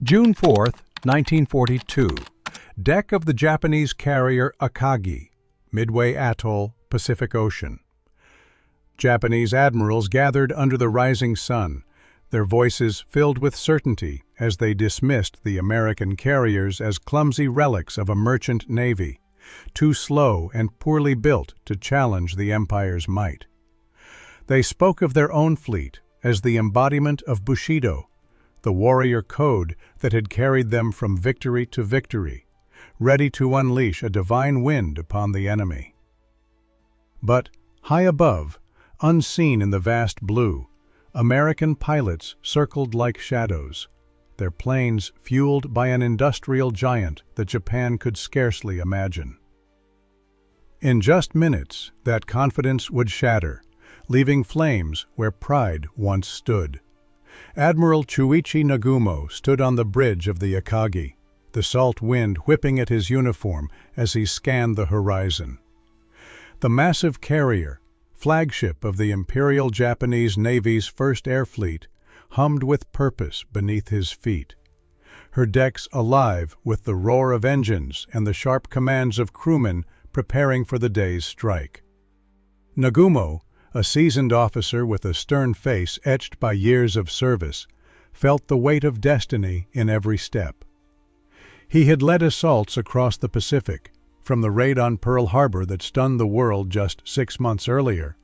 June 4, 1942. Deck of the Japanese carrier Akagi, Midway Atoll, Pacific Ocean. Japanese admirals gathered under the rising sun, their voices filled with certainty as they dismissed the American carriers as clumsy relics of a merchant navy, too slow and poorly built to challenge the Empire's might. They spoke of their own fleet as the embodiment of Bushido, the warrior code that had carried them from victory to victory, ready to unleash a divine wind upon the enemy. But high above, unseen in the vast blue, American pilots circled like shadows, their planes fueled by an industrial giant that Japan could scarcely imagine. In just minutes, that confidence would shatter, leaving flames where pride once stood. Admiral Chuichi Nagumo stood on the bridge of the Akagi, the salt wind whipping at his uniform as he scanned the horizon. The massive carrier, flagship of the Imperial Japanese Navy's first air fleet, hummed with purpose beneath his feet, her decks alive with the roar of engines and the sharp commands of crewmen preparing for the day's strike. Nagumo, a seasoned officer with a stern face etched by years of service, felt the weight of destiny in every step. He had led assaults across the Pacific, from the raid on Pearl Harbor that stunned the world just 6 months earlier,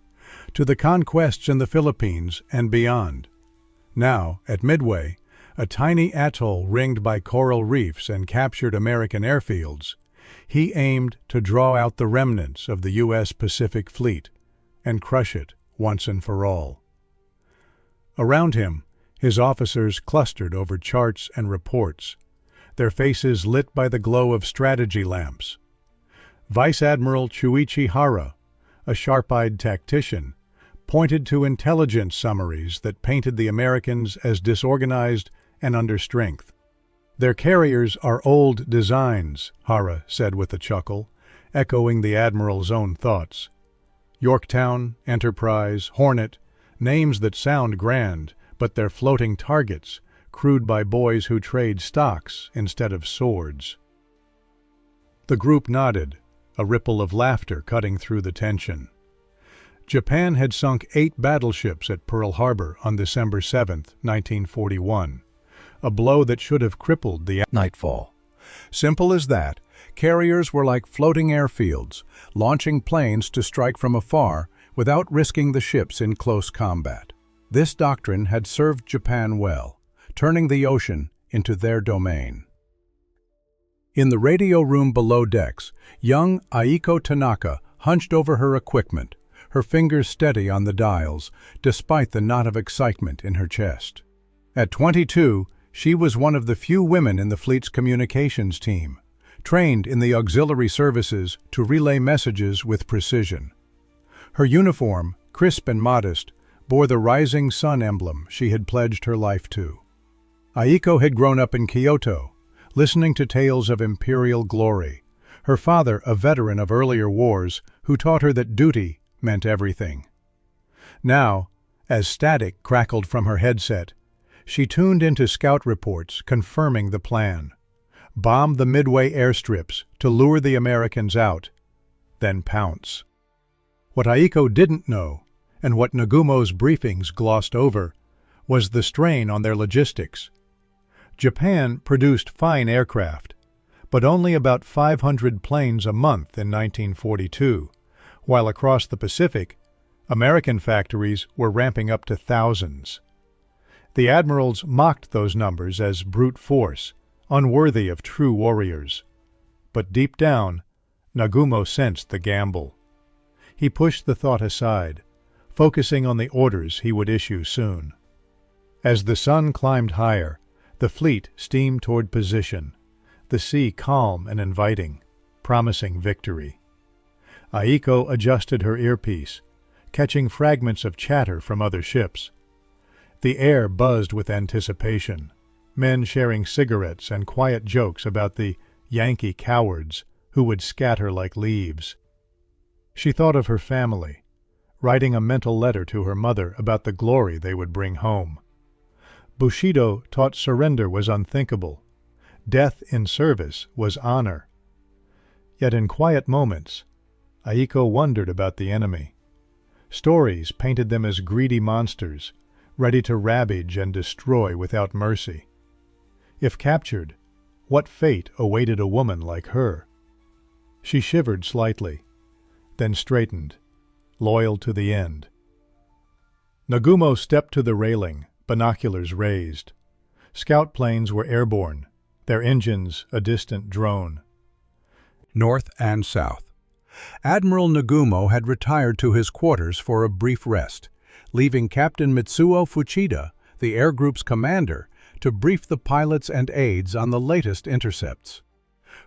to the conquests in the Philippines and beyond. Now, at Midway, a tiny atoll ringed by coral reefs and captured American airfields, he aimed to draw out the remnants of the U.S. Pacific Fleet and crush it once and for all. Around him, his officers clustered over charts and reports, their faces lit by the glow of strategy lamps. Vice Admiral Chuichi Hara, a sharp-eyed tactician, pointed to intelligence summaries that painted the Americans as disorganized and under strength. "Their carriers are old designs," Hara said with a chuckle, echoing the Admiral's own thoughts. Yorktown, Enterprise, Hornet, names that sound grand, but they're floating targets, crewed by boys who trade stocks instead of swords. The group nodded, a ripple of laughter cutting through the tension. Japan had sunk 8 battleships at Pearl Harbor on December 7, 1941, a blow that should have crippled the nightfall. Simple as that, carriers were like floating airfields, launching planes to strike from afar without risking the ships in close combat. This doctrine had served Japan well, turning the ocean into their domain. In the radio room below decks, young Aiko Tanaka hunched over her equipment, her fingers steady on the dials, despite the knot of excitement in her chest. At 22, she was one of the few women in the fleet's communications team, trained in the auxiliary services to relay messages with precision. Her uniform, crisp and modest, bore the rising sun emblem she had pledged her life to. Aiko had grown up in Kyoto, listening to tales of imperial glory, her father a veteran of earlier wars who taught her that duty meant everything. Now, as static crackled from her headset, she tuned into scout reports confirming the plan. Bomb the Midway airstrips to lure the Americans out, then pounce. What Aiko didn't know, and what Nagumo's briefings glossed over, was the strain on their logistics. Japan produced fine aircraft, but only about 500 planes a month in 1942, while across the Pacific, American factories were ramping up to thousands. The admirals mocked those numbers as brute force, unworthy of true warriors. But deep down, Nagumo sensed the gamble. He pushed the thought aside, focusing on the orders he would issue soon. As the sun climbed higher, the fleet steamed toward position, the sea calm and inviting, promising victory. Aiko adjusted her earpiece, catching fragments of chatter from other ships. The air buzzed with anticipation, men sharing cigarettes and quiet jokes about the Yankee cowards who would scatter like leaves. She thought of her family, writing a mental letter to her mother about the glory they would bring home. Bushido taught surrender was unthinkable. Death in service was honor. Yet in quiet moments, Aiko wondered about the enemy. Stories painted them as greedy monsters, ready to ravage and destroy without mercy. If captured, what fate awaited a woman like her? She shivered slightly, then straightened, loyal to the end. Nagumo stepped to the railing, binoculars raised. Scout planes were airborne, their engines a distant drone. North and south. Admiral Nagumo had retired to his quarters for a brief rest, leaving Captain Mitsuo Fuchida, the air group's commander, to brief the pilots and aides on the latest intercepts.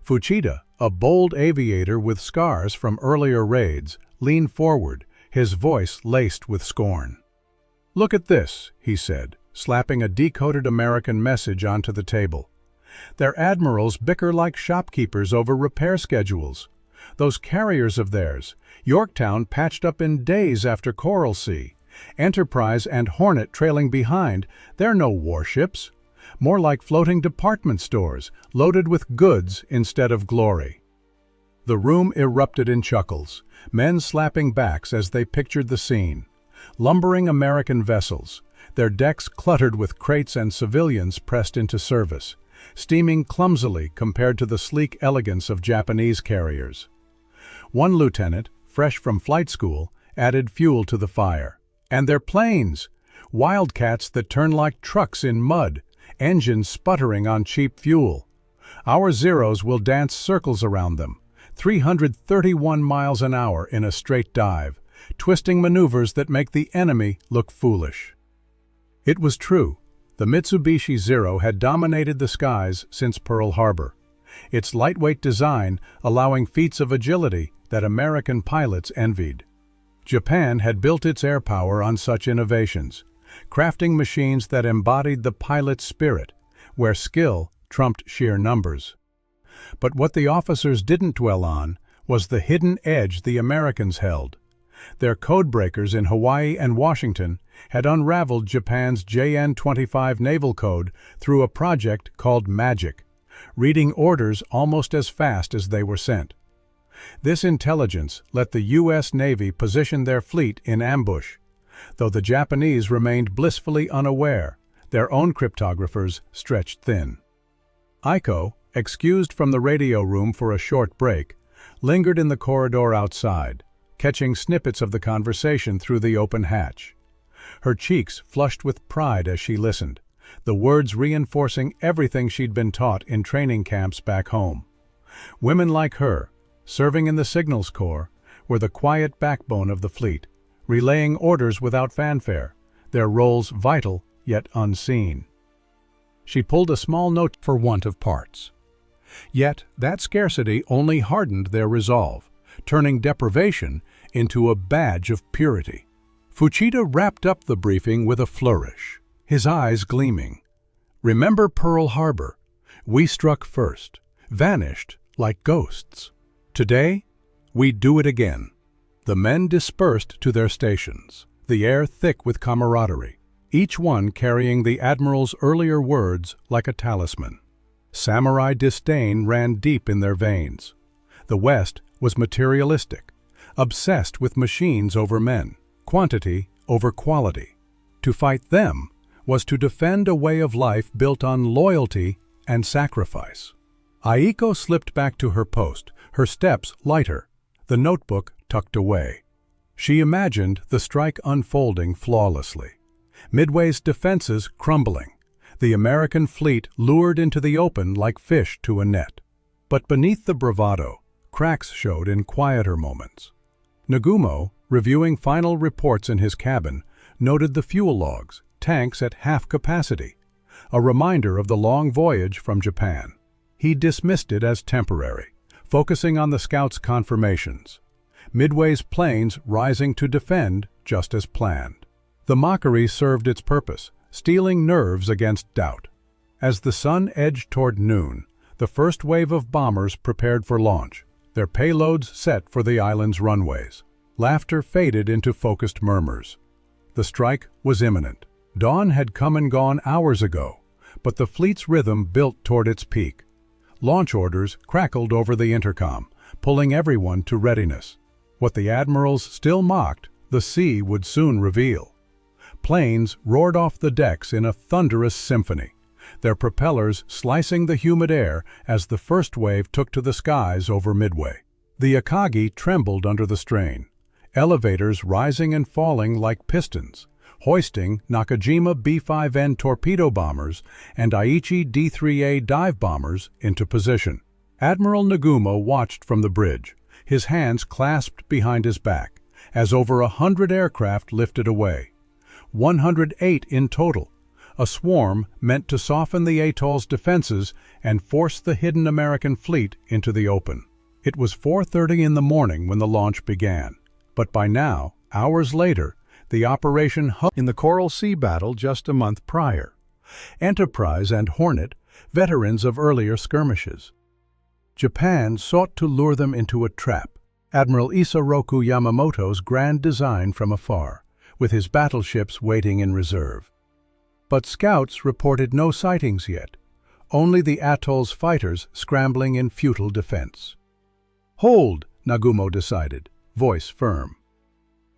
Fuchida, a bold aviator with scars from earlier raids, leaned forward, his voice laced with scorn. "Look at this," he said, slapping a decoded American message onto the table. "Their admirals bicker like shopkeepers over repair schedules. Those carriers of theirs, Yorktown patched up in days after Coral Sea. Enterprise and Hornet trailing behind, they're no warships. More like floating department stores, loaded with goods instead of glory." The room erupted in chuckles, men slapping backs as they pictured the scene. Lumbering American vessels, their decks cluttered with crates and civilians pressed into service, steaming clumsily compared to the sleek elegance of Japanese carriers. One lieutenant, fresh from flight school, added fuel to the fire. And their planes! Wildcats that turn like trucks in mud, engines sputtering on cheap fuel. Our Zeros will dance circles around them, 331 miles an hour in a straight dive, twisting maneuvers that make the enemy look foolish. It was true. The Mitsubishi Zero had dominated the skies since Pearl Harbor, its lightweight design allowing feats of agility that American pilots envied. Japan had built its air power on such innovations, crafting machines that embodied the pilot's spirit, where skill trumped sheer numbers. But what the officers didn't dwell on was the hidden edge the Americans held. Their codebreakers in Hawaii and Washington had unraveled Japan's JN-25 naval code through a project called Magic, reading orders almost as fast as they were sent. This intelligence let the U.S. Navy position their fleet in ambush, though the Japanese remained blissfully unaware, their own cryptographers stretched thin. Aiko, excused from the radio room for a short break, lingered in the corridor outside, catching snippets of the conversation through the open hatch. Her cheeks flushed with pride as she listened, the words reinforcing everything she'd been taught in training camps back home. Women like her, serving in the Signals Corps, were the quiet backbone of the fleet, relaying orders without fanfare, their roles vital yet unseen. She pulled a small note for want of parts. Yet that scarcity only hardened their resolve, turning deprivation into a badge of purity. Fuchida wrapped up the briefing with a flourish, his eyes gleaming. "Remember Pearl Harbor? We struck first, vanished like ghosts. Today, we do it again." The men dispersed to their stations, the air thick with camaraderie, each one carrying the Admiral's earlier words like a talisman. Samurai disdain ran deep in their veins. The West was materialistic, obsessed with machines over men, quantity over quality. To fight them was to defend a way of life built on loyalty and sacrifice. Aiko slipped back to her post, her steps lighter, the notebook tucked away. She imagined the strike unfolding flawlessly, Midway's defenses crumbling, the American fleet lured into the open like fish to a net. But beneath the bravado, cracks showed in quieter moments. Nagumo, reviewing final reports in his cabin, noted the fuel logs, tanks at half capacity, a reminder of the long voyage from Japan. He dismissed it as temporary, focusing on the scouts' confirmations. Midway's planes rising to defend just as planned. The mockery served its purpose, steeling nerves against doubt. As the sun edged toward noon, the first wave of bombers prepared for launch, their payloads set for the island's runways. Laughter faded into focused murmurs. The strike was imminent, Dawn had come and gone hours ago, but the fleet's rhythm built toward its peak. Launch orders crackled over the intercom, pulling everyone to readiness. What the admirals still mocked, the sea would soon reveal. Planes roared off the decks in a thunderous symphony, their propellers slicing the humid air as the first wave took to the skies over Midway. The Akagi trembled under the strain, elevators rising and falling like pistons, hoisting Nakajima B-5N torpedo bombers and Aichi D-3A dive bombers into position. Admiral Nagumo watched from the bridge, his hands clasped behind his back, as over 100 aircraft lifted away. 108 in total, a swarm meant to soften the atoll's defenses and force the hidden American fleet into the open. It was 4:30 in the morning when the launch began, but by now, hours later, the operation hung in the Coral Sea battle just a month prior. Enterprise and Hornet, veterans of earlier skirmishes. Japan sought to lure them into a trap. Admiral Isoroku Yamamoto's grand design from afar, with his battleships waiting in reserve. But scouts reported no sightings yet, only the atoll's fighters scrambling in futile defense. "Hold," Nagumo decided, voice firm.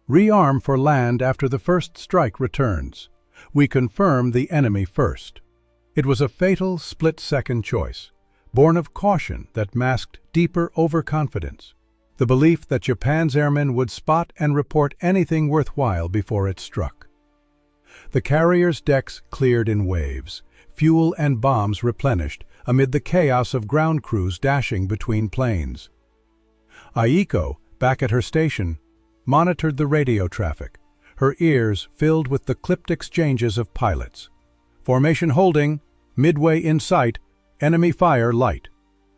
"Rearm for land after the first strike returns. We confirm the enemy first." It was a fatal split-second choice, born of caution that masked deeper overconfidence, the belief that Japan's airmen would spot and report anything worthwhile before it struck. The carrier's decks cleared in waves, fuel and bombs replenished amid the chaos of ground crews dashing between planes. Aiko, back at her station, monitored the radio traffic, her ears filled with the clipped exchanges of pilots. "Formation holding, Midway in sight, enemy fire light."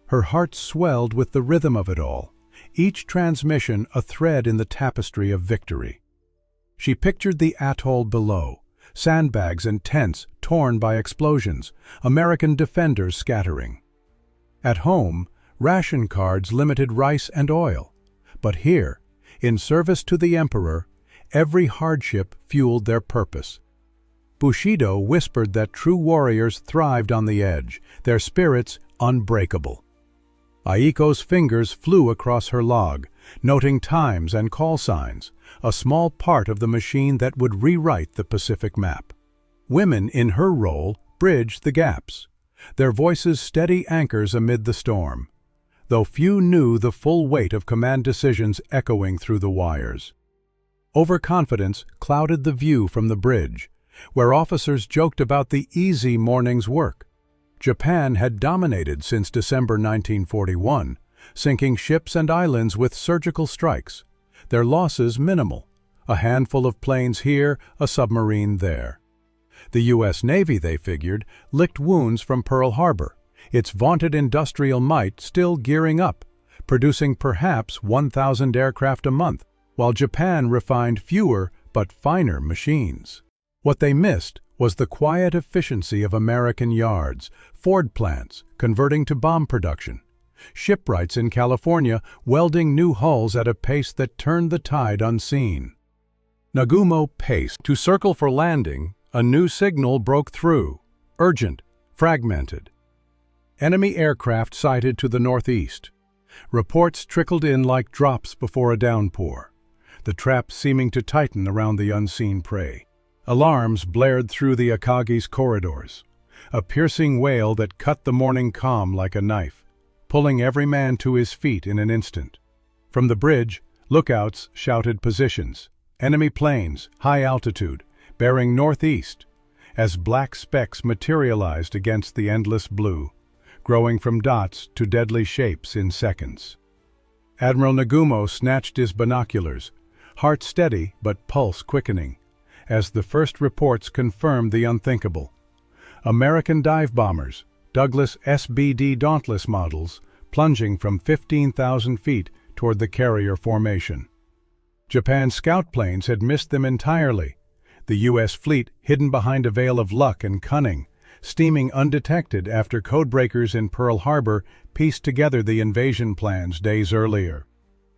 Her heart swelled with the rhythm of it all, each transmission a thread in the tapestry of victory. She pictured the atoll below, sandbags and tents torn by explosions, American defenders scattering. At home, ration cards limited rice and oil, but here, in service to the Emperor, every hardship fueled their purpose. Bushido whispered that true warriors thrived on the edge, their spirits unbreakable. Aiko's fingers flew across her log, noting times and call signs, a small part of the machine that would rewrite the Pacific map. Women in her role bridged the gaps, their voices steady anchors amid the storm, though few knew the full weight of command decisions echoing through the wires. Overconfidence clouded the view from the bridge, where officers joked about the easy morning's work. Japan had dominated since December 1941, sinking ships and islands with surgical strikes, their losses minimal, a handful of planes here, a submarine there. The U.S. Navy, they figured, licked wounds from Pearl Harbor, its vaunted industrial might still gearing up, producing perhaps 1,000 aircraft a month, while Japan refined fewer but finer machines. What they missed was the quiet efficiency of American yards, Ford plants converting to bomb production, shipwrights in California welding new hulls at a pace that turned the tide unseen. Nagumo paced. To circle for landing, a new signal broke through, urgent, fragmented. Enemy aircraft sighted to the northeast. Reports trickled in like drops before a downpour, the trap seeming to tighten around the unseen prey. Alarms blared through the Akagi's corridors, a piercing wail that cut the morning calm like a knife, pulling every man to his feet in an instant. From the bridge, lookouts shouted positions, enemy planes, high altitude, bearing northeast, as black specks materialized against the endless blue, growing from dots to deadly shapes in seconds. Admiral Nagumo snatched his binoculars, heart steady but pulse quickening, as the first reports confirmed the unthinkable. American dive bombers, Douglas SBD Dauntless models, plunging from 15,000 feet toward the carrier formation. Japan's scout planes had missed them entirely, the U.S. fleet hidden behind a veil of luck and cunning, steaming undetected after codebreakers in Pearl Harbor pieced together the invasion plans days earlier.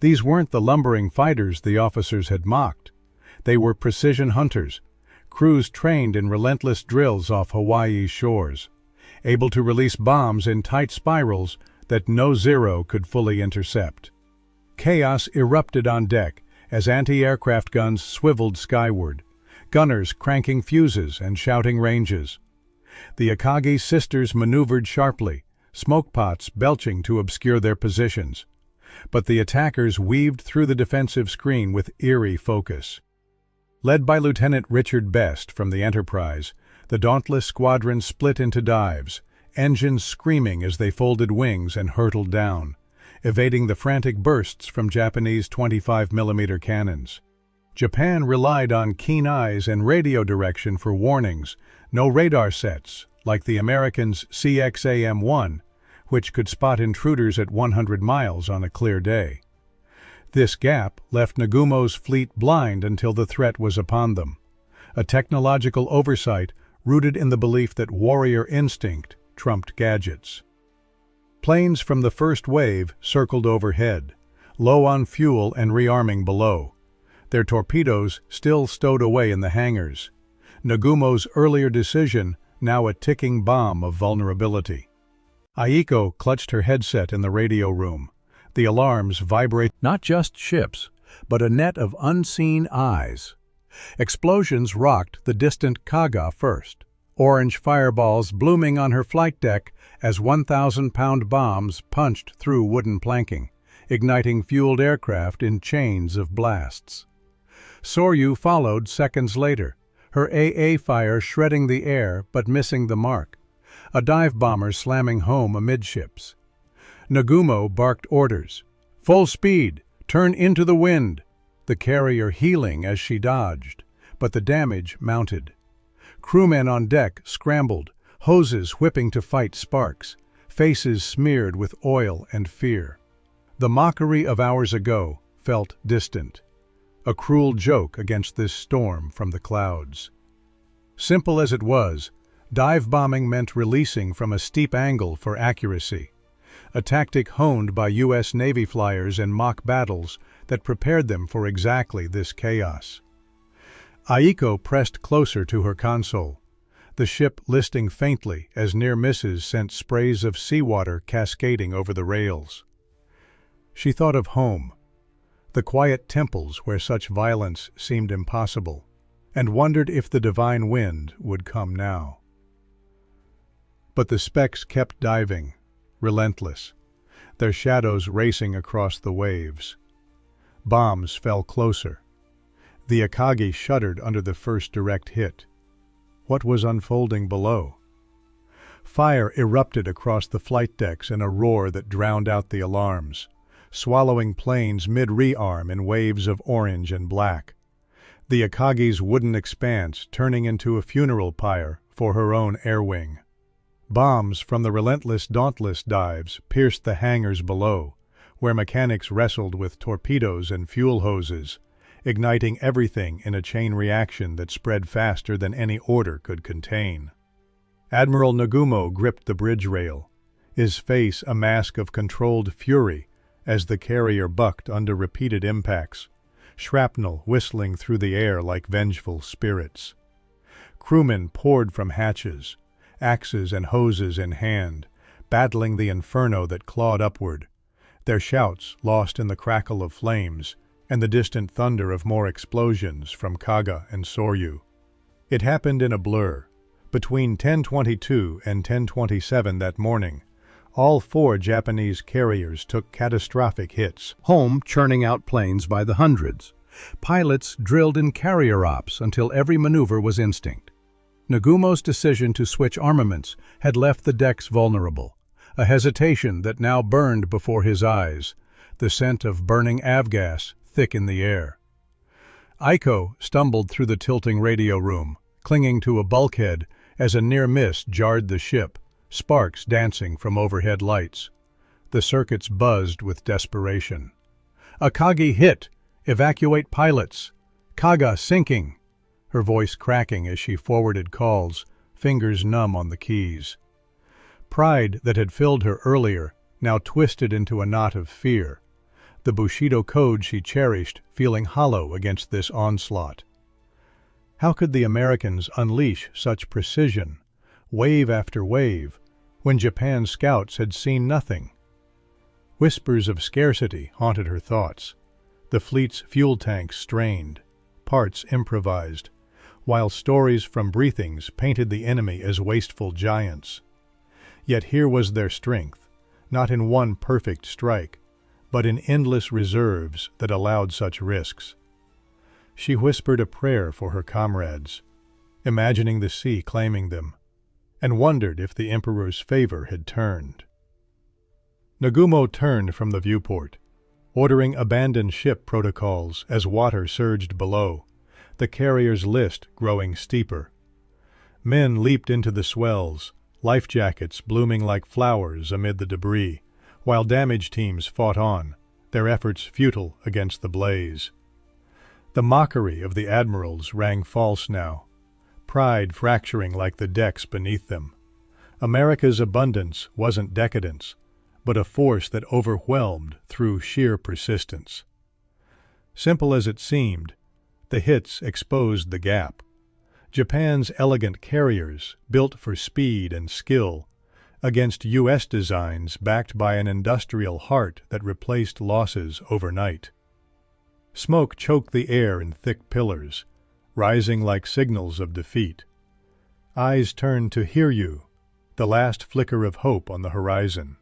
These weren't the lumbering fighters the officers had mocked. They were precision hunters, crews trained in relentless drills off Hawaii's shores, able to release bombs in tight spirals that no Zero could fully intercept. Chaos erupted on deck as anti-aircraft guns swiveled skyward, gunners cranking fuses and shouting ranges. The Akagi sisters maneuvered sharply, smoke pots belching to obscure their positions. But the attackers weaved through the defensive screen with eerie focus. Led by Lieutenant Richard Best from the Enterprise, the dauntless squadron split into dives, engines screaming as they folded wings and hurtled down, evading the frantic bursts from Japanese 25mm cannons. Japan relied on keen eyes and radio direction for warnings, no radar sets, like the Americans' CXAM-1, which could spot intruders at 100 miles on a clear day. This gap left Nagumo's fleet blind until the threat was upon them, a technological oversight rooted in the belief that warrior instinct trumped gadgets. Planes from the first wave circled overhead, low on fuel and rearming below, their torpedoes still stowed away in the hangars. Nagumo's earlier decision now a ticking bomb of vulnerability. Aiko clutched her headset in the radio room. The alarms vibrate not just ships, but a net of unseen eyes. Explosions rocked the distant Kaga first, orange fireballs blooming on her flight deck as 1,000-pound bombs punched through wooden planking, igniting fueled aircraft in chains of blasts. Soryu followed seconds later, her AA fire shredding the air but missing the mark, a dive bomber slamming home amidships. Nagumo barked orders. "Full speed! Turn into the wind!" The carrier heeling as she dodged, but the damage mounted. Crewmen on deck scrambled, hoses whipping to fight sparks, faces smeared with oil and fear. The mockery of hours ago felt distant, a cruel joke against this storm from the clouds. Simple as it was, dive bombing meant releasing from a steep angle for accuracy, a tactic honed by U.S. Navy flyers in mock battles that prepared them for exactly this chaos. Aiko pressed closer to her console, the ship listing faintly as near misses sent sprays of seawater cascading over the rails. She thought of home, the quiet temples where such violence seemed impossible, and wondered if the divine wind would come now. But the specks kept diving, relentless, their shadows racing across the waves. Bombs fell closer. The Akagi shuddered under the first direct hit. What was unfolding below? Fire erupted across the flight decks in a roar that drowned out the alarms, swallowing planes mid-rearm in waves of orange and black. The Akagi's wooden expanse turning into a funeral pyre for her own air wing. Bombs from the relentless Dauntless dives pierced the hangars below, where mechanics wrestled with torpedoes and fuel hoses, igniting everything in a chain reaction that spread faster than any order could contain. Admiral Nagumo gripped the bridge rail, his face a mask of controlled fury as the carrier bucked under repeated impacts, shrapnel whistling through the air like vengeful spirits. Crewmen poured from hatches, axes and hoses in hand, battling the inferno that clawed upward, their shouts lost in the crackle of flames and the distant thunder of more explosions from Kaga and Soryu. It happened in a blur. Between 10:22 and 10:27 that morning, all 4 Japanese carriers took catastrophic hits, home churning out planes by the hundreds. Pilots drilled in carrier ops until every maneuver was instinct. Nagumo's decision to switch armaments had left the decks vulnerable, a hesitation that now burned before his eyes, the scent of burning avgas thick in the air. Aiko stumbled through the tilting radio room, clinging to a bulkhead as a near miss jarred the ship, sparks dancing from overhead lights. The circuits buzzed with desperation. "Akagi hit! Evacuate pilots! Kaga sinking!" Her voice cracking as she forwarded calls, fingers numb on the keys. Pride that had filled her earlier now twisted into a knot of fear, the Bushido code she cherished feeling hollow against this onslaught. How could the Americans unleash such precision, wave after wave, when Japan's scouts had seen nothing? Whispers of scarcity haunted her thoughts. The fleet's fuel tanks strained, parts improvised, while stories from briefings painted the enemy as wasteful giants. Yet here was their strength, not in one perfect strike, but in endless reserves that allowed such risks. She whispered a prayer for her comrades, imagining the sea claiming them, and wondered if the Emperor's favor had turned. Nagumo turned from the viewport, ordering abandoned ship protocols as water surged below, the carrier's list growing steeper. Men leaped into the swells, life jackets blooming like flowers amid the debris, while damage teams fought on, their efforts futile against the blaze. The mockery of the Admirals rang false now, pride fracturing like the decks beneath them. America's abundance wasn't decadence, but a force that overwhelmed through sheer persistence. Simple as it seemed, the hits exposed the gap. Japan's elegant carriers, built for speed and skill, against U.S. designs backed by an industrial heart that replaced losses overnight. Smoke choked the air in thick pillars, rising like signals of defeat. Eyes turned to Hiryu, the last flicker of hope on the horizon.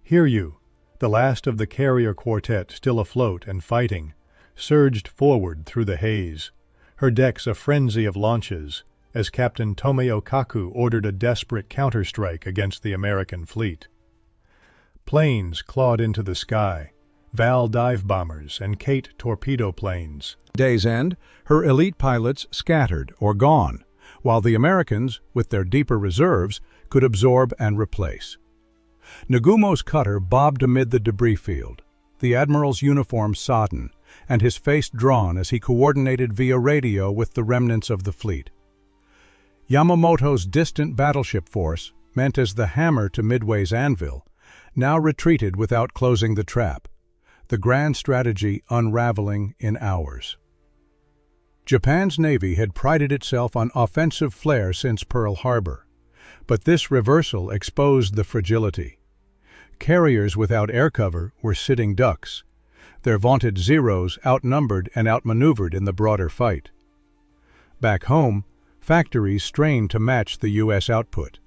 Hiryu, the last of the carrier quartet still afloat and fighting, surged forward through the haze, her decks a frenzy of launches, as Captain Tomeo Kaku ordered a desperate counterstrike against the American fleet. Planes clawed into the sky, Val dive bombers and Kate torpedo planes. Day's end, her elite pilots scattered or gone, while the Americans, with their deeper reserves, could absorb and replace. Nagumo's cutter bobbed amid the debris field, the Admiral's uniform sodden, and his face drawn as he coordinated via radio with the remnants of the fleet. Yamamoto's distant battleship force, meant as the hammer to Midway's anvil, now retreated without closing the trap, the grand strategy unraveling in hours. Japan's Navy had prided itself on offensive flair since Pearl Harbor, but this reversal exposed the fragility. Carriers without air cover were sitting ducks, their vaunted Zeros outnumbered and outmaneuvered in the broader fight. Back home, factories strained to match the U.S. output,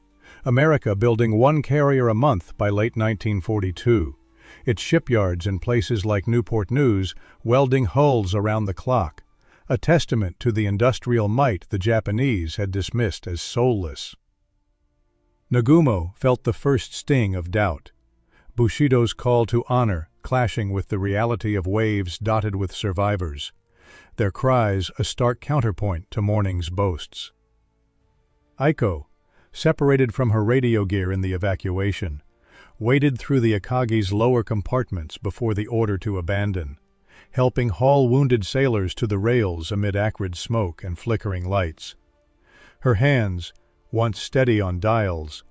America building one carrier a month by late 1942, its shipyards in places like Newport News welding hulls around the clock, a testament to the industrial might the Japanese had dismissed as soulless. Nagumo felt the first sting of doubt, Bushido's call to honor clashing with the reality of waves dotted with survivors, their cries a stark counterpoint to morning's boasts. Aiko, separated from her radio gear in the evacuation, waded through the Akagi's lower compartments before the order to abandon, helping haul wounded sailors to the rails amid acrid smoke and flickering lights. Her hands, once steady on dials,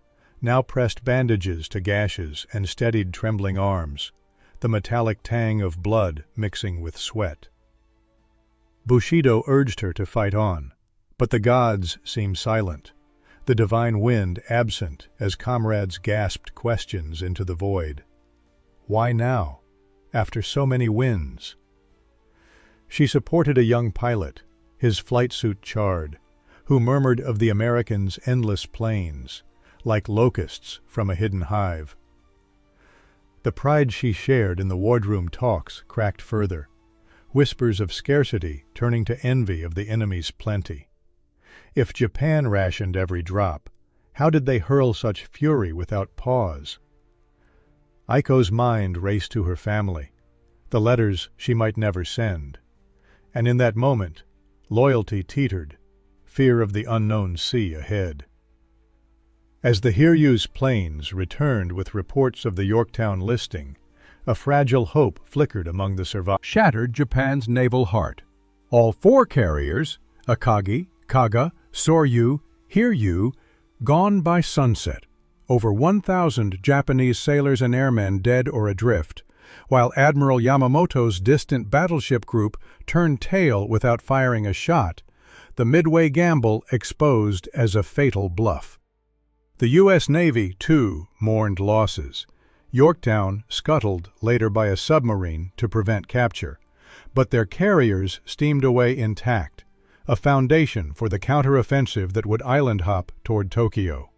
now pressed bandages to gashes and steadied trembling arms, the metallic tang of blood mixing with sweat. Bushido urged her to fight on, but the gods seemed silent, the divine wind absent as comrades gasped questions into the void. Why now, after so many wins? She supported a young pilot, his flight suit charred, who murmured of the Americans' endless plains, like locusts from a hidden hive. The pride she shared in the wardroom talks cracked further, whispers of scarcity turning to envy of the enemy's plenty. If Japan rationed every drop, how did they hurl such fury without pause? Aiko's mind raced to her family, the letters she might never send, and in that moment, loyalty teetered, fear of the unknown sea ahead. As the Hiryu's planes returned with reports of the Yorktown listing, a fragile hope flickered among the survivors. Shattered Japan's naval heart. All four carriers, Akagi, Kaga, Soryu, Hiryu, gone by sunset. Over 1,000 Japanese sailors and airmen dead or adrift, while Admiral Yamamoto's distant battleship group turned tail without firing a shot. the Midway gamble exposed as a fatal bluff. The U.S. Navy, too, mourned losses. Yorktown scuttled later by a submarine to prevent capture, but their carriers steamed away intact, a foundation for the counteroffensive that would island hop toward Tokyo.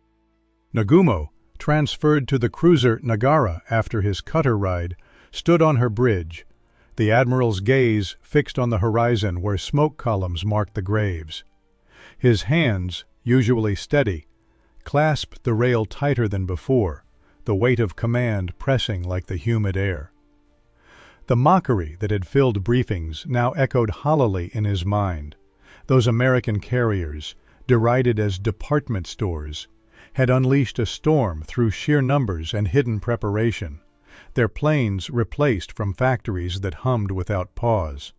Nagumo, transferred to the cruiser Nagara after his cutter ride, stood on her bridge, the Admiral's gaze fixed on the horizon where smoke columns marked the graves. His hands, usually steady, clasped the rail tighter than before, the weight of command pressing like the humid air. The mockery that had filled briefings now echoed hollowly in his mind. Those American carriers, derided as department stores, had unleashed a storm through sheer numbers and hidden preparation, their planes replaced from factories that hummed without pause.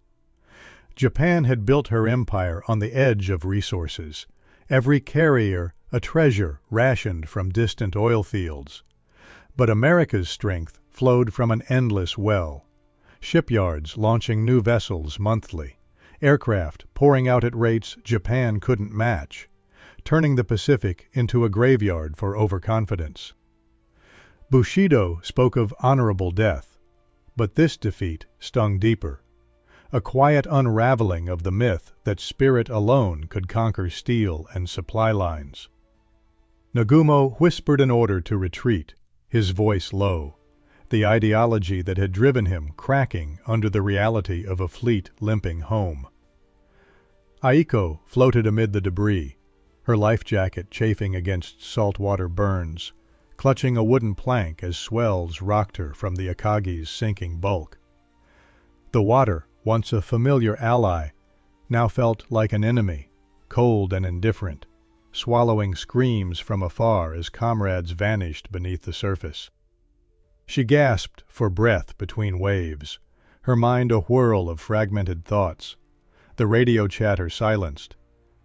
Japan had built her empire on the edge of resources, every carrier a treasure rationed from distant oil fields. But America's strength flowed from an endless well. Shipyards launching new vessels monthly, aircraft pouring out at rates Japan couldn't match, turning the Pacific into a graveyard for overconfidence. Bushido spoke of honorable death, but this defeat stung deeper, a quiet unraveling of the myth that spirit alone could conquer steel and supply lines. Nagumo whispered an order to retreat, his voice low, the ideology that had driven him cracking under the reality of a fleet limping home. Aiko floated amid the debris, her life jacket chafing against saltwater burns, clutching a wooden plank as swells rocked her from the Akagi's sinking bulk. The water, once a familiar ally, now felt like an enemy, cold and indifferent, swallowing screams from afar as comrades vanished beneath the surface. She gasped for breath between waves, her mind a whirl of fragmented thoughts, the radio chatter silenced,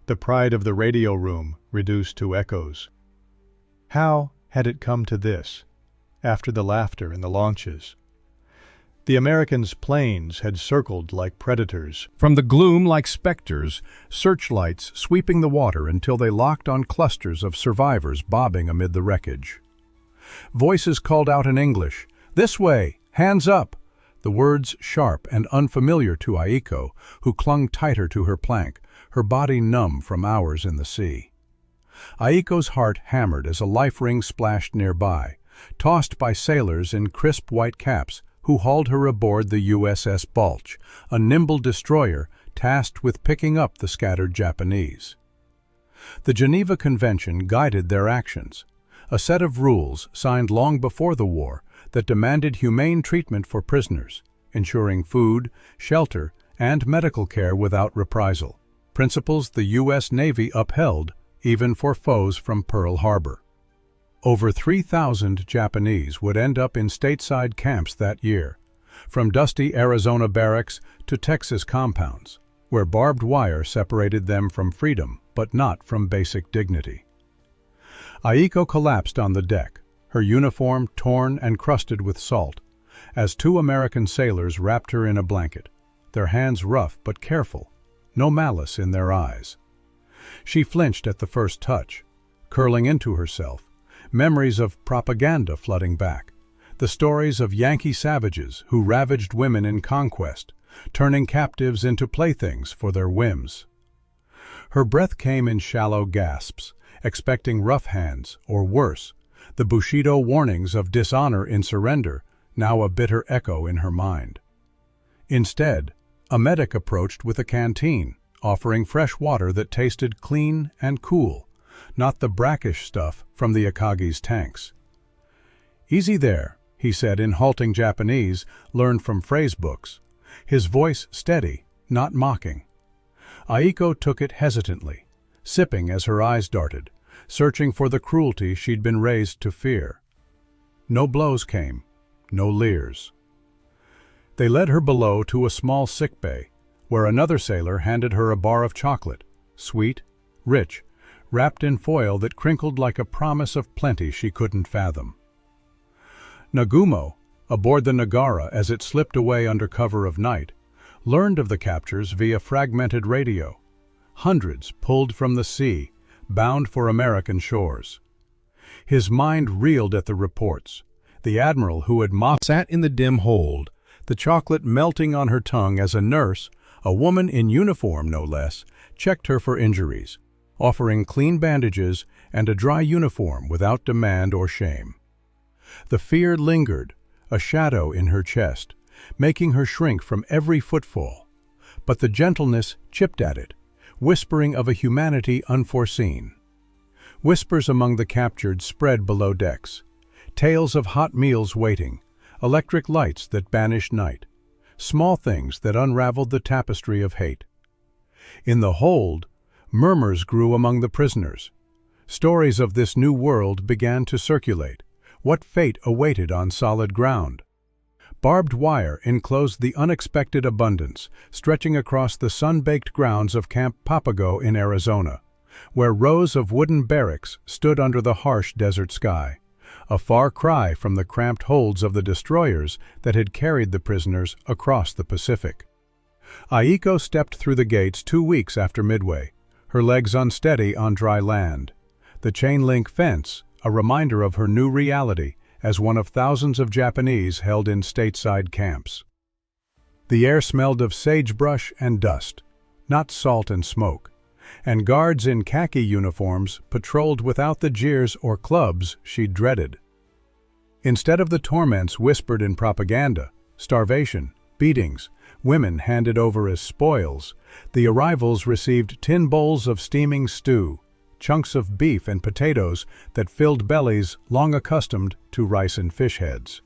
the pride of the radio room reduced to echoes. How had it come to this, after the laughter in the launches? The Americans' planes had circled like predators. From the gloom like specters, searchlights sweeping the water until they locked on clusters of survivors bobbing amid the wreckage. Voices called out in English, "This way! Hands up!" The words sharp and unfamiliar to Aiko, who clung tighter to her plank, her body numb from hours in the sea. Aiko's heart hammered as a life ring splashed nearby, tossed by sailors in crisp white caps who hauled her aboard the USS Balch, a nimble destroyer tasked with picking up the scattered Japanese. The Geneva Convention guided their actions, a set of rules signed long before the war that demanded humane treatment for prisoners, ensuring food, shelter, and medical care without reprisal, principles the U.S. Navy upheld even for foes from Pearl Harbor. Over 3,000 Japanese would end up in stateside camps that year, from dusty Arizona barracks to Texas compounds, where barbed wire separated them from freedom but not from basic dignity. Aiko collapsed on the deck, her uniform torn and crusted with salt, as two American sailors wrapped her in a blanket, their hands rough but careful, no malice in their eyes. She flinched at the first touch, curling into herself, memories of propaganda flooding back, the stories of Yankee savages who ravaged women in conquest, turning captives into playthings for their whims. Her breath came in shallow gasps, expecting rough hands, or worse, the Bushido warnings of dishonor in surrender, now a bitter echo in her mind. Instead, a medic approached with a canteen, offering fresh water that tasted clean and cool, not the brackish stuff from the Akagi's tanks. "Easy there," he said in halting Japanese, learned from phrase books, his voice steady, not mocking. Aiko took it hesitantly, sipping as her eyes darted, searching for the cruelty she'd been raised to fear. No blows came, no leers. They led her below to a small sickbay, where another sailor handed her a bar of chocolate, sweet, rich, wrapped in foil that crinkled like a promise of plenty she couldn't fathom. Nagumo, aboard the Nagara as it slipped away under cover of night, learned of the captures via fragmented radio. hundreds pulled from the sea, bound for American shores. His mind reeled at the reports. The admiral who had sat in the dim hold, the chocolate melting on her tongue as a nurse, a woman in uniform no less, checked her for injuries, offering clean bandages and a dry uniform without demand or shame. The fear lingered, a shadow in her chest, making her shrink from every footfall. But the gentleness chipped at it, whispering of a humanity unforeseen. Whispers among the captured spread below decks, tales of hot meals waiting, electric lights that banished night, small things that unraveled the tapestry of hate. In the hold, murmurs grew among the prisoners. Stories of this new world began to circulate. What fate awaited on solid ground? Barbed wire enclosed the unexpected abundance, stretching across the sun-baked grounds of Camp Papago in Arizona, where rows of wooden barracks stood under the harsh desert sky, a far cry from the cramped holds of the destroyers that had carried the prisoners across the Pacific. Aiko stepped through the gates 2 weeks after Midway, her legs unsteady on dry land. The chain-link fence, a reminder of her new reality as one of thousands of Japanese held in stateside camps. The air smelled of sagebrush and dust, not salt and smoke, and guards in khaki uniforms patrolled without the jeers or clubs she dreaded. Instead of the torments whispered in propaganda, starvation, beatings, women handed over as spoils, the arrivals received tin bowls of steaming stew, chunks of beef and potatoes that filled bellies long accustomed to rice and fish heads.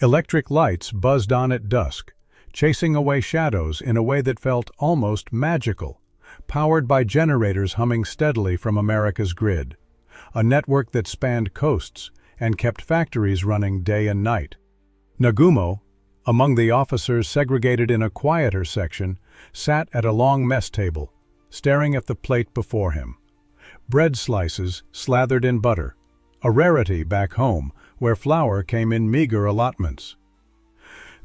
Electric lights buzzed on at dusk, chasing away shadows in a way that felt almost magical, powered by generators humming steadily from America's grid, a network that spanned coasts and kept factories running day and night. Nagumo, among the officers segregated in a quieter section, sat at a long mess table, staring at the plate before him. Bread slices slathered in butter, a rarity back home where flour came in meager allotments.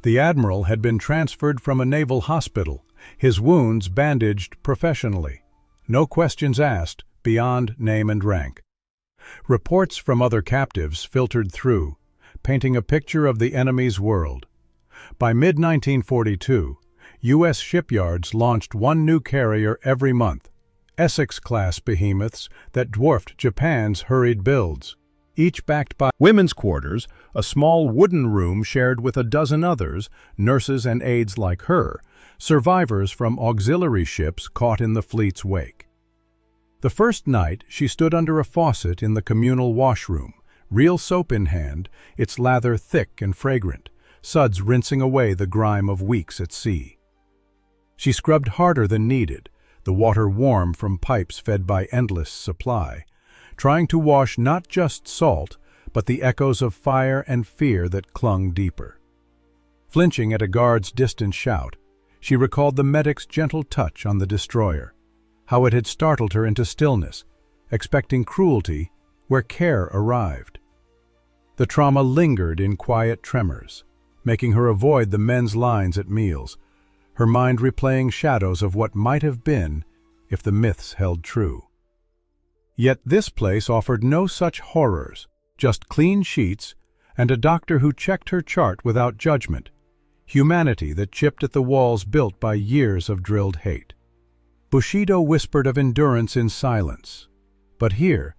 The admiral had been transferred from a naval hospital, his wounds bandaged professionally. No questions asked beyond name and rank. Reports from other captives filtered through, painting a picture of the enemy's world. By mid-1942, U.S. shipyards launched one new carrier every month, Essex-class behemoths that dwarfed Japan's hurried builds, each backed by women's quarters, a small wooden room shared with a dozen others, nurses and aides like her, survivors from auxiliary ships caught in the fleet's wake. The first night, she stood under a faucet in the communal washroom, real soap in hand, its lather thick and fragrant, suds rinsing away the grime of weeks at sea. She scrubbed harder than needed, the water warm from pipes fed by endless supply, trying to wash not just salt, but the echoes of fire and fear that clung deeper. Flinching at a guard's distant shout, she recalled the medic's gentle touch on the destroyer, how it had startled her into stillness, expecting cruelty where care arrived. The trauma lingered in quiet tremors, making her avoid the men's lines at meals, her mind replaying shadows of what might have been if the myths held true. Yet this place offered no such horrors, just clean sheets and a doctor who checked her chart without judgment, humanity that chipped at the walls built by years of drilled hate. Bushido whispered of endurance in silence, but here,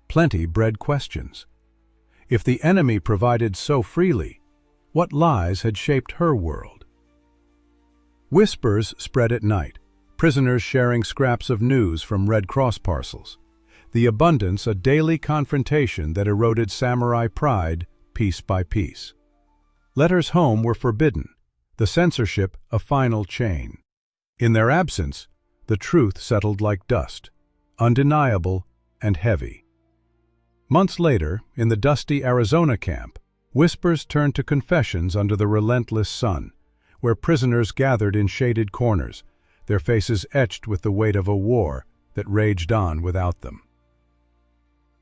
plenty bred questions. If the enemy provided so freely, what lies had shaped her world? Whispers spread at night, prisoners sharing scraps of news from Red Cross parcels, the abundance a daily confrontation that eroded samurai pride piece by piece. Letters home were forbidden, the censorship a final chain. In their absence, the truth settled like dust, undeniable and heavy. Months later, in the dusty Arizona camp, whispers turned to confessions under the relentless sun, where prisoners gathered in shaded corners, their faces etched with the weight of a war that raged on without them.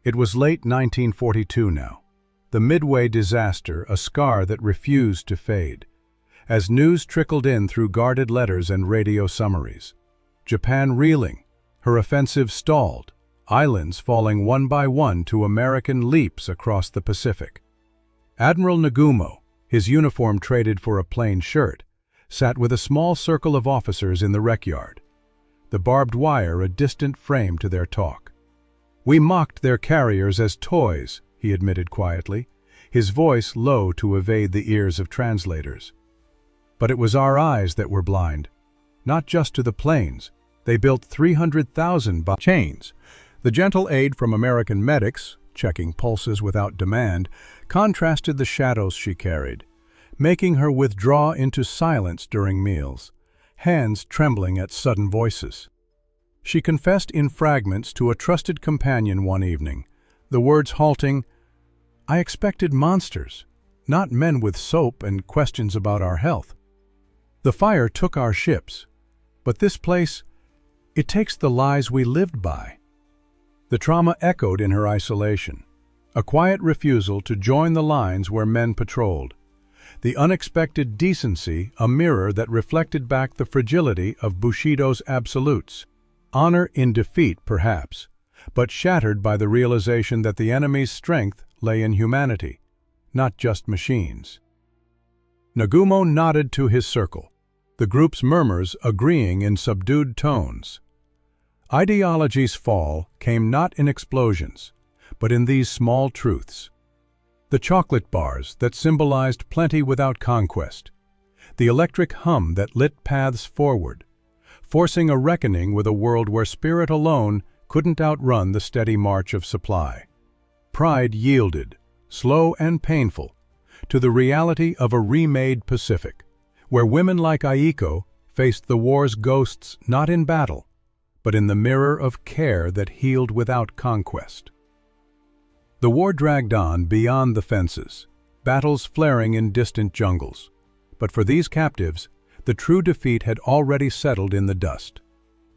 It was late 1942 now, the Midway disaster a scar that refused to fade, as news trickled in through guarded letters and radio summaries. Japan reeling, her offensive stalled, islands falling one by one to American leaps across the Pacific. Admiral Nagumo, his uniform traded for a plain shirt, sat with a small circle of officers in the rec yard, the barbed wire a distant frame to their talk. "We mocked their carriers as toys," he admitted quietly, his voice low to evade the ears of translators. "But it was our eyes that were blind, not just to the planes. They built 300,000 chains." The gentle aid from American medics, checking pulses without demand, contrasted the shadows she carried, making her withdraw into silence during meals, hands trembling at sudden voices. She confessed in fragments to a trusted companion one evening, the words halting, "I expected monsters, not men with soap and questions about our health. The fire took our ships, but this place, it takes the lies we lived by." The trauma echoed in her isolation, a quiet refusal to join the lines where men patrolled, the unexpected decency a mirror that reflected back the fragility of Bushido's absolutes. Honor in defeat, perhaps, but shattered by the realization that the enemy's strength lay in humanity, not just machines. Nagumo nodded to his circle, the group's murmurs agreeing in subdued tones. Ideology's fall came not in explosions, but in these small truths. The chocolate bars that symbolized plenty without conquest, the electric hum that lit paths forward, forcing a reckoning with a world where spirit alone couldn't outrun the steady march of supply. Pride yielded, slow and painful, to the reality of a remade Pacific, where women like Aiko faced the war's ghosts not in battle, but in the mirror of care that healed without conquest. The war dragged on beyond the fences, battles flaring in distant jungles. But for these captives, the true defeat had already settled in the dust.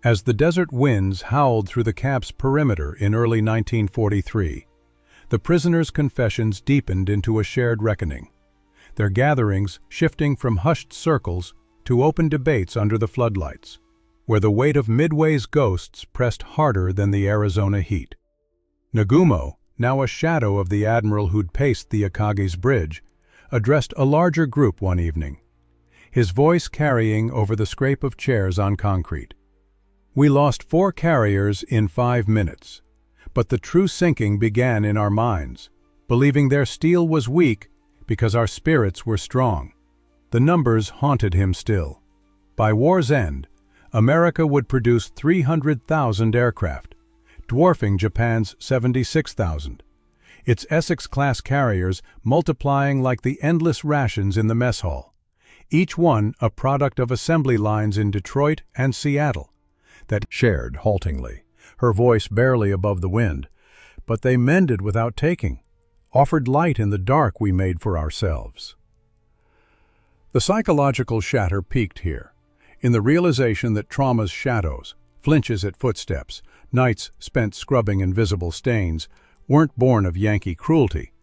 As the desert winds howled through the camp's perimeter in early 1943, the prisoners' confessions deepened into a shared reckoning, their gatherings shifting from hushed circles to open debates under the floodlights, where the weight of Midway's ghosts pressed harder than the Arizona heat. Nagumo, now a shadow of the admiral who'd paced the Akagi's bridge, addressed a larger group one evening, his voice carrying over the scrape of chairs on concrete. "We lost 4 carriers in 5 minutes, but the true sinking began in our minds, believing their steel was weak because our spirits were strong." The numbers haunted him still. By war's end, America would produce 300,000 aircraft, dwarfing Japan's 76,000, its Essex-class carriers multiplying like the endless rations in the mess hall, each one a product of assembly lines in Detroit and Seattle that shared haltingly, her voice barely above the wind, but they mended without taking, offered light in the dark we made for ourselves. The psychological shatter peaked here, in the realization that trauma's shadows, flinches at footsteps, nights spent scrubbing invisible stains, weren't born of Yankee cruelty,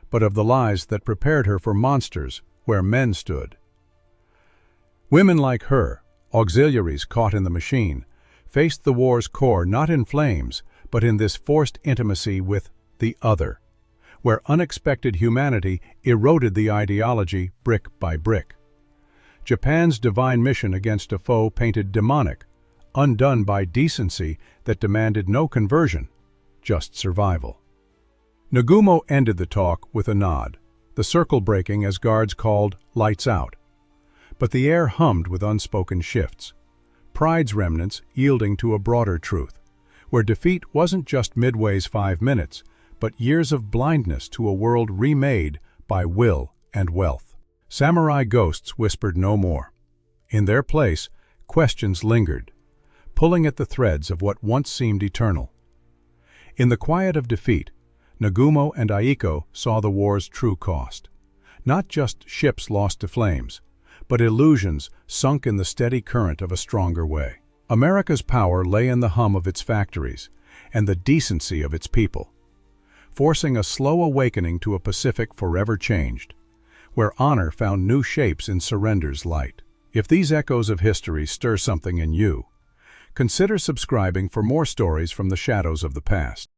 but of the lies that prepared her for monsters where men stood. Women like her, auxiliaries caught in the machine, faced the war's core not in flames, but in this forced intimacy with the other, where unexpected humanity eroded the ideology brick by brick. Japan's divine mission against a foe painted demonic, undone by decency that demanded no conversion, just survival. Nagumo ended the talk with a nod, the circle breaking as guards called "lights out." But the air hummed with unspoken shifts, pride's remnants yielding to a broader truth, where defeat wasn't just Midway's 5 minutes, but years of blindness to a world remade by will and wealth. Samurai ghosts whispered no more. In their place, questions lingered, pulling at the threads of what once seemed eternal. In the quiet of defeat, Nagumo and Aiko saw the war's true cost. Not just ships lost to flames, but illusions sunk in the steady current of a stronger way. America's power lay in the hum of its factories and the decency of its people, forcing a slow awakening to a Pacific forever changed, where honor found new shapes in surrender's light. If these echoes of history stir something in you, Consider subscribing for more stories from the shadows of the past.